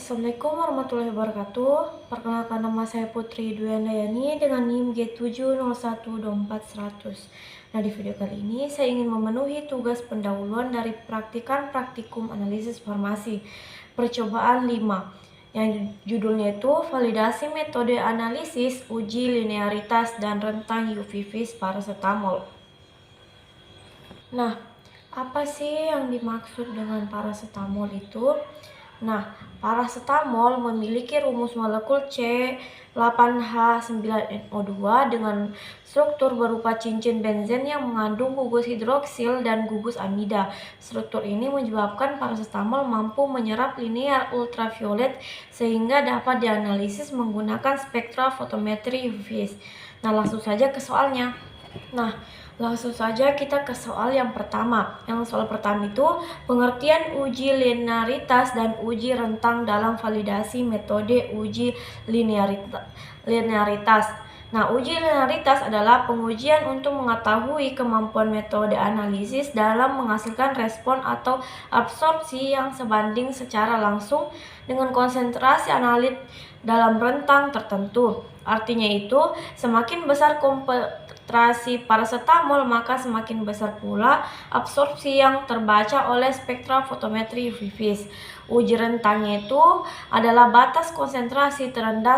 Assalamualaikum warahmatullahi wabarakatuh. Perkenalkan, nama saya Putri Duyandayani dengan NIM G7012400. Nah, di video kali ini saya ingin memenuhi tugas pendahuluan dari praktikan praktikum analisis farmasi percobaan 5 yang judulnya itu validasi metode analisis uji linearitas dan rentang UV-Vis paracetamol. Nah, apa sih yang dimaksud dengan paracetamol itu? Nah, paracetamol memiliki rumus molekul C8H9NO2 dengan struktur berupa cincin benzen yang mengandung gugus hidroksil dan gugus amida. Struktur ini menyebabkan paracetamol mampu menyerap linear ultraviolet sehingga dapat dianalisis menggunakan spektra fotometri UV-Vis. Nah, langsung saja ke soalnya. Langsung saja kita ke soal yang pertama. Soal pertama itu pengertian uji linearitas dan uji rentang dalam validasi metode uji linearitas. Nah, uji linearitas adalah pengujian untuk mengetahui kemampuan metode analisis dalam menghasilkan respon atau absorpsi yang sebanding secara langsung dengan konsentrasi analit dalam rentang tertentu. Artinya itu, semakin besar konsentrasi paracetamol, maka semakin besar pula absorpsi yang terbaca oleh spektra fotometri UV-Vis. Uji rentangnya itu adalah batas konsentrasi terendah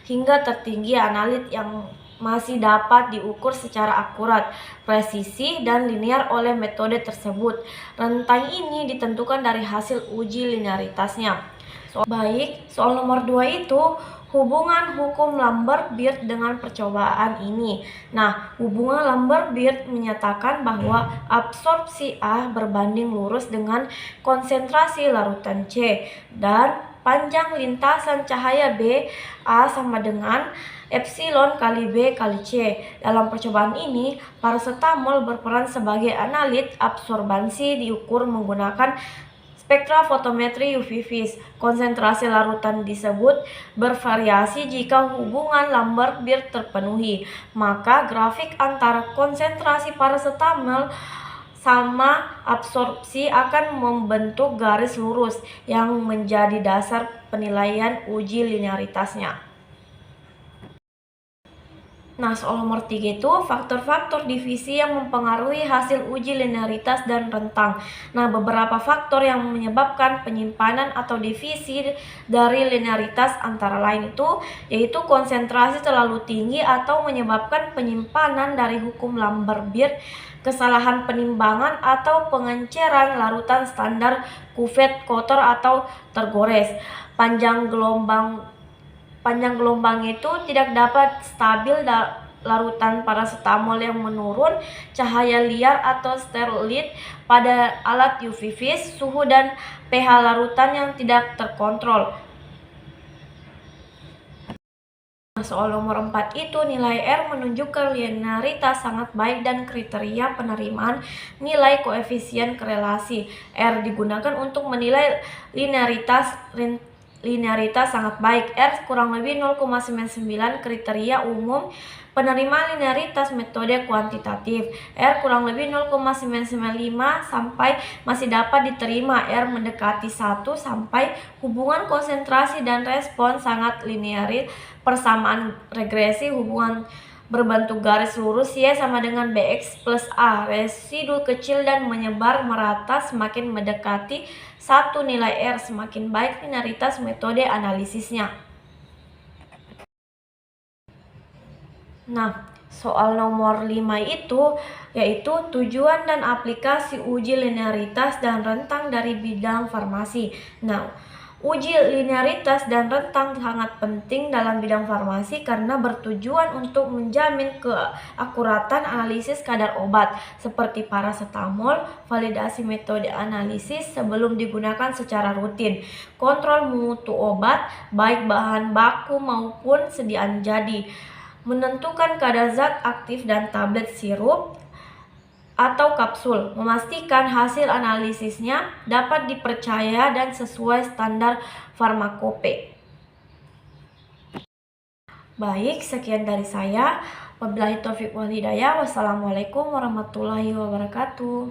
hingga tertinggi analit yang masih dapat diukur secara akurat, presisi, dan linear oleh metode tersebut. Rentang ini ditentukan dari hasil uji linearitasnya. Soal nomor 2 itu hubungan hukum Lambert-Beard dengan percobaan ini. Nah, hubungan Lambert-Beard menyatakan bahwa absorpsi A berbanding lurus dengan konsentrasi larutan C dan panjang lintasan cahaya B A sama dengan epsilon kali B kali C. Dalam percobaan ini, paracetamol berperan sebagai analit. Absorbansi diukur menggunakan spektra fotometri UV-Vis. Konsentrasi larutan disebut bervariasi jika hubungan Lambert-Beard terpenuhi. Maka grafik antara konsentrasi paracetamol sama absorpsi akan membentuk garis lurus yang menjadi dasar penilaian uji linearitasnya. Nah, soal nomor 3 itu faktor-faktor divisi yang mempengaruhi hasil uji linearitas dan rentang. Nah, beberapa faktor yang menyebabkan penyimpanan atau divisi dari linearitas antara lain itu yaitu konsentrasi terlalu tinggi atau menyebabkan penyimpanan dari hukum Lambert-Beard, kesalahan penimbangan atau pengenceran larutan standar kuvet kotor atau tergores, panjang gelombang itu tidak dapat stabil larutan paracetamol yang menurun, cahaya liar atau steroid pada alat UV-Vis, suhu dan pH larutan yang tidak terkontrol. Soal nomor 4 itu nilai R menunjukkan linearitas sangat baik dan kriteria penerimaan nilai koefisien korelasi. R digunakan untuk menilai linearitas sangat baik. R kurang lebih 0,99 kriteria umum penerima linearitas metode kuantitatif. R kurang lebih 0,995 sampai masih dapat diterima. R mendekati 1 sampai hubungan konsentrasi dan respon sangat linear. Persamaan regresi hubungan berbentuk garis lurus Y sama dengan BX plus A. Residu kecil dan menyebar merata. Semakin mendekati 1 nilai R, semakin baik linearitas metode analisisnya. Nah, soal nomor 5 itu yaitu tujuan dan aplikasi uji linearitas dan rentang dari bidang farmasi. Nah, uji linearitas dan rentang sangat penting dalam bidang farmasi karena bertujuan untuk menjamin keakuratan analisis kadar obat seperti paracetamol, validasi metode analisis sebelum digunakan secara rutin, kontrol mutu obat baik bahan baku maupun sediaan jadi, menentukan kadar zat aktif dan tablet sirup atau kapsul, memastikan hasil analisisnya dapat dipercaya dan sesuai standar farmakope. Baik, sekian dari saya. Wabillahi taufiq wal hidayah. Wassalamualaikum warahmatullahi wabarakatuh.